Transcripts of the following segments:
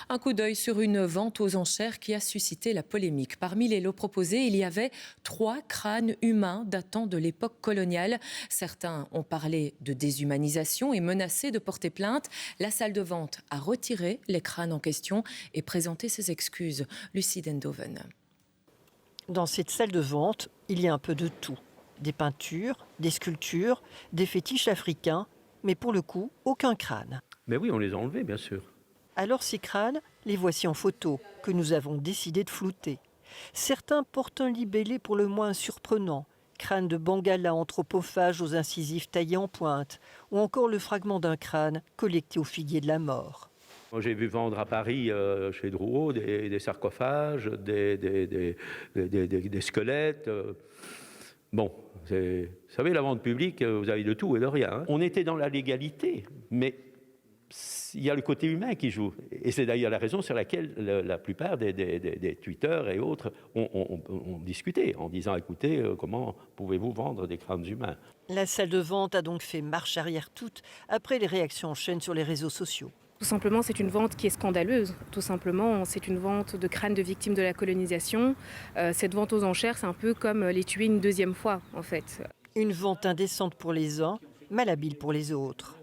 Un coup d'œil sur une vente aux enchères qui a suscité la polémique. Parmi les lots proposés, il y avait 3 crânes humains datant de l'époque coloniale. Certains ont parlé de déshumanisation et menacé de porter plainte. La salle de vente a retiré les crânes en question et présenté ses excuses. Lucie Dendoven. Dans cette salle de vente, il y a un peu de tout. Des peintures, des sculptures, des fétiches africains, mais pour le coup, aucun crâne. Mais oui, on les a enlevés, bien sûr. Alors ces crânes, les voici en photo, que nous avons décidé de flouter. Certains portent un libellé pour le moins surprenant, crâne de Bangala anthropophage aux incisives taillées en pointe, ou encore le fragment d'un crâne collecté au figuier de la mort. Moi, j'ai vu vendre à Paris, chez Drouot, des sarcophages, des squelettes. Bon, vous savez, la vente publique, vous avez de tout et de rien. Hein. On était dans la légalité, mais il y a le côté humain qui joue. Et c'est d'ailleurs la raison sur laquelle la plupart des tweeters et autres ont discuté, en disant, écoutez, comment pouvez-vous vendre des crânes humains ? La salle de vente a donc fait marche arrière toute, après les réactions en chaîne sur les réseaux sociaux. Tout simplement, c'est une vente qui est scandaleuse. Tout simplement, c'est une vente de crânes de victimes de la colonisation. Cette vente aux enchères, c'est un peu comme les tuer une deuxième fois, en fait. Une vente indécente pour les uns, malhabile pour les autres.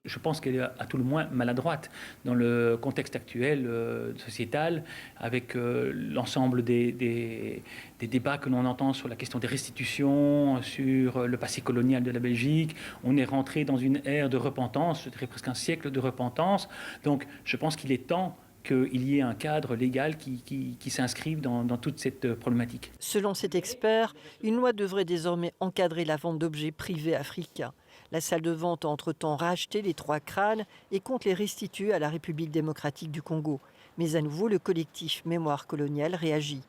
Je pense qu'elle est à tout le moins maladroite dans le contexte actuel sociétal, avec l'ensemble des débats que l'on entend sur la question des restitutions, sur le passé colonial de la Belgique. On est rentré dans une ère de repentance, je dirais presque un siècle de repentance. Donc je pense qu'il est temps qu'il y ait un cadre légal qui s'inscrive dans toute cette problématique. Selon cet expert, une loi devrait désormais encadrer la vente d'objets privés africains. La salle de vente a entre-temps racheté les 3 crânes et compte les restituer à la République démocratique du Congo. Mais à nouveau, le collectif Mémoire coloniale réagit.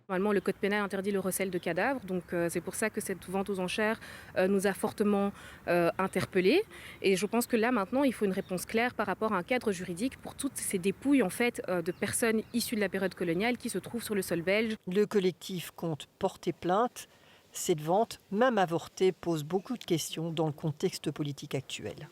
Normalement, le code pénal interdit le recel de cadavres, donc c'est pour ça que cette vente aux enchères nous a fortement interpellés. Et je pense que là, maintenant, il faut une réponse claire par rapport à un cadre juridique pour toutes ces dépouilles en fait, de personnes issues de la période coloniale qui se trouvent sur le sol belge. Le collectif compte porter plainte. Cette vente, même avortée, pose beaucoup de questions dans le contexte politique actuel.